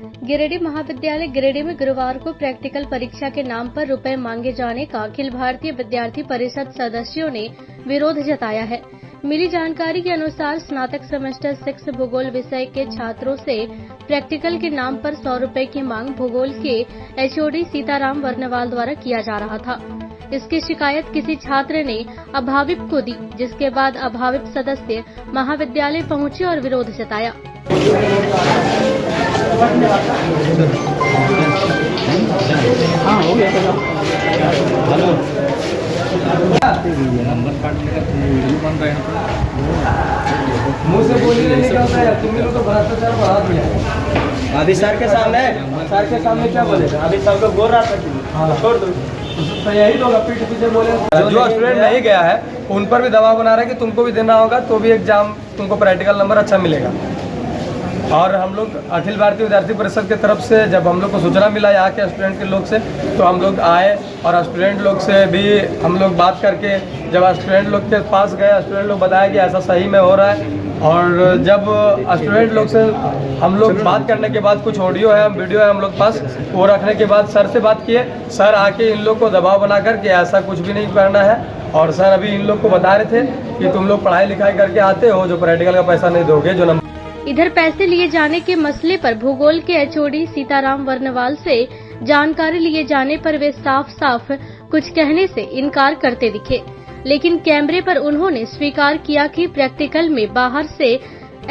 गिरिडीह महाविद्यालय गिरिडीह में गुरुवार को प्रैक्टिकल परीक्षा के नाम पर रुपए मांगे जाने का अखिल भारतीय विद्यार्थी परिषद सदस्यों ने विरोध जताया है। मिली जानकारी के अनुसार स्नातक सेमेस्टर 6 भूगोल विषय के छात्रों से प्रैक्टिकल के नाम पर 100 रुपए की मांग भूगोल के एचओडी सीताराम वर्णवाल द्वारा किया जा रहा था। इसकी शिकायत किसी छात्र ने अभाविप को दी, जिसके बाद अभाविप सदस्य महाविद्यालय पहुंचे और विरोध जताया। मुँह से बोली नहीं निकलता है, तुम लोग तो भ्रष्टाचार बढ़ा दिया। अभी सर के सामने क्या बोले? अभी सब लोग बोल रहा था छोड़ दो, तो यही लोग पीठ पीछे बोले। जो स्टूडेंट नहीं गया है उन पर भी दबाव बना रहे हैं कि तुमको भी देना होगा, तो भी एग्जाम तुमको प्रैक्टिकल नंबर अच्छा मिलेगा। और हम लोग अखिल भारतीय विद्यार्थी परिषद की तरफ से जब हम लोग को सूचना मिला यहाँ के स्टूडेंट के लोग से, तो हम लोग आए और स्टूडेंट लोग से भी हम लोग बात करके जब स्टूडेंट लोग के पास गए, स्टूडेंट लोग बताया कि ऐसा सही में हो रहा है। और जब स्टूडेंट लोग से हम लोग बात करने के बाद कुछ ऑडियो है, वीडियो है हम लोग पास, वो रखने के बाद सर से बात किए। सर आके इन लोग को दबाव बना करके ऐसा कुछ भी नहीं करना है, और सर अभी इन लोग को बता रहे थे कि तुम लोग पढ़ाई लिखाई करके आते हो, जो प्रैक्टिकल का पैसा नहीं दोगे जो नंबर। इधर पैसे लिए जाने के मसले पर भूगोल के एचओडी सीताराम वर्णवाल से जानकारी लिए जाने पर वे साफ साफ कुछ कहने से इनकार करते दिखे, लेकिन कैमरे पर उन्होंने स्वीकार किया कि प्रैक्टिकल में बाहर से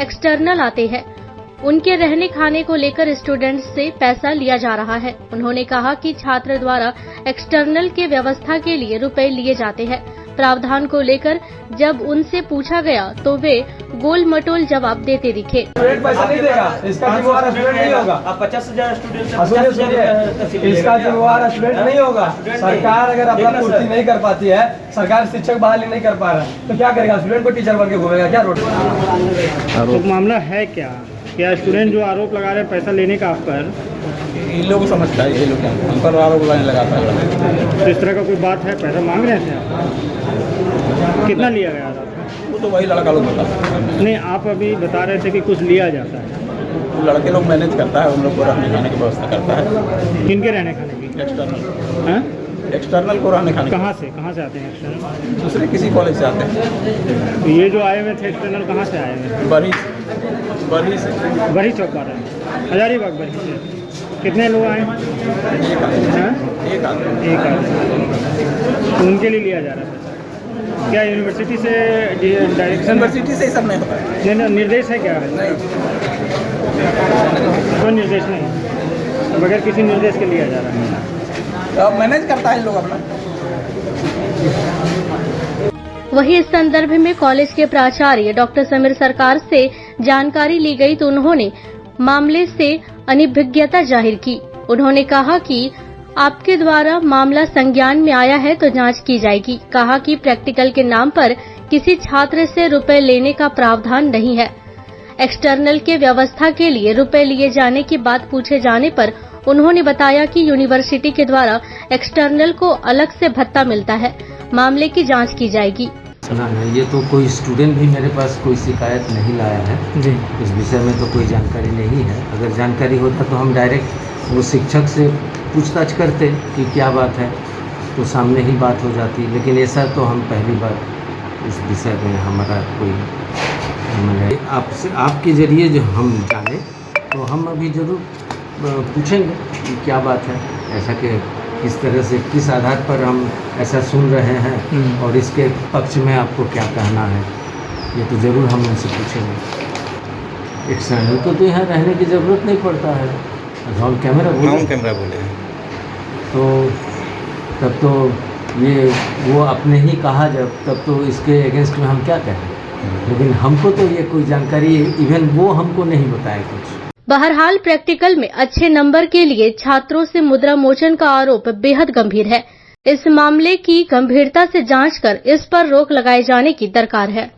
एक्सटर्नल आते हैं। उनके रहने खाने को लेकर स्टूडेंट्स से पैसा लिया जा रहा है। उन्होंने कहा कि छात्र द्वारा एक्सटर्नल के व्यवस्था के लिए रुपए लिए जाते हैं। प्रावधान को लेकर जब उनसे पूछा गया तो वे गोल मटोल जवाब देते दिखे। स्टूडेंट पैसा नहीं देगा, इसका जिम्मेवार स्टूडेंट नहीं होगा। 50,000 स्टूडेंट इसका जिम्मेवार स्टूडेंट नहीं होगा। सरकार अगर अपना पूर्ति नहीं कर पाती है, सरकार शिक्षक बहाली नहीं कर पा रहा है, तो क्या करेगा? स्टूडेंट को टीचर बन के घूमेगा क्या रोड पर? तो मामला है क्या स्टूडेंट जो आरोप लगा रहे हैं पैसा लेने का आप पर, इन लोगों को समझता है, ये लोग हम पर आरोप लगाता है। तो इस तरह का कोई बात है? पैसा मांग रहे थे आप? कितना लिया गया था? वो तो वही लड़का लोग बताता है। नहीं, आप अभी बता रहे थे कि कुछ लिया जाता है। वो लड़के लोग मैनेज करता है, उन लोग को रहने खाने की व्यवस्था करता है। किनके रहने खाने की? एक्सटर्नल। हाँ, एक्सटर्नल को रहने खाने। कहाँ से आते हैं एक्सटर्नल? दूसरे किसी कॉलेज से आते हैं। तो ये जो आए हुए थे एक्सटर्नल कहाँ से आए हुए? बरही चौक आ रहे हैं, हजारीबाग बरही से। कितने लोग आए? एक आदमी। तो उनके लिए लिया जा रहा है। क्या यूनिवर्सिटी से डायरेक्शन? यूनिवर्सिटी से ही सब नहीं होता है। निर्देश है क्या? नहीं, कोई निर्देश नहीं, बगैर किसी निर्देश के लिया जा रहा है। तो अब मैनेज करता है लोग अपना। वहीं इस संदर्भ में कॉलेज के प्राचार्य डॉक्टर समीर सरकार से जानकारी ली गई तो उन्होंने मामले से अनिभिज्ञता जाहिर की। उन्होंने कहा कि आपके द्वारा मामला संज्ञान में आया है तो जांच की जाएगी। कहा कि प्रैक्टिकल के नाम पर किसी छात्र से रुपए लेने का प्रावधान नहीं है। एक्सटर्नल के व्यवस्था के लिए रुपए लिए जाने की बात पूछे जाने पर उन्होंने बताया कि यूनिवर्सिटी के द्वारा एक्सटर्नल को अलग से भत्ता मिलता है। मामले की जांच की जाएगी। सुना है, ये तो कोई स्टूडेंट भी मेरे पास कोई शिकायत नहीं लाया है जी। इस विषय में तो कोई जानकारी नहीं है। अगर जानकारी होता तो हम डायरेक्ट वो शिक्षक से पूछताछ करते कि क्या बात है, तो सामने ही बात हो जाती। लेकिन ऐसा तो हम पहली बार इस विषय में हमारा कोई आपसे आपके ज़रिए जो हम जाने तो हम अभी ज़रूर पूछेंगे कि क्या बात है, ऐसा कि किस तरह से किस आधार पर हम ऐसा सुन रहे हैं और इसके पक्ष में आपको क्या कहना है, ये तो ज़रूर हम उनसे पूछेंगे। एक्सटर्नल को तो यहाँ रहने की ज़रूरत नहीं पड़ता है, ऑन कैमरा बोले हैं तो तब तो ये वो अपने ही कहा जब, तब तो इसके अगेंस्ट में हम क्या कहें। लेकिन हमको तो ये कोई जानकारी इवन वो हमको नहीं बताया कुछ। बहरहाल प्रैक्टिकल में अच्छे नंबर के लिए छात्रों से मुद्रा मोचन का आरोप बेहद गंभीर है। इस मामले की गंभीरता से जांच कर इस पर रोक लगाए जाने की दरकार है।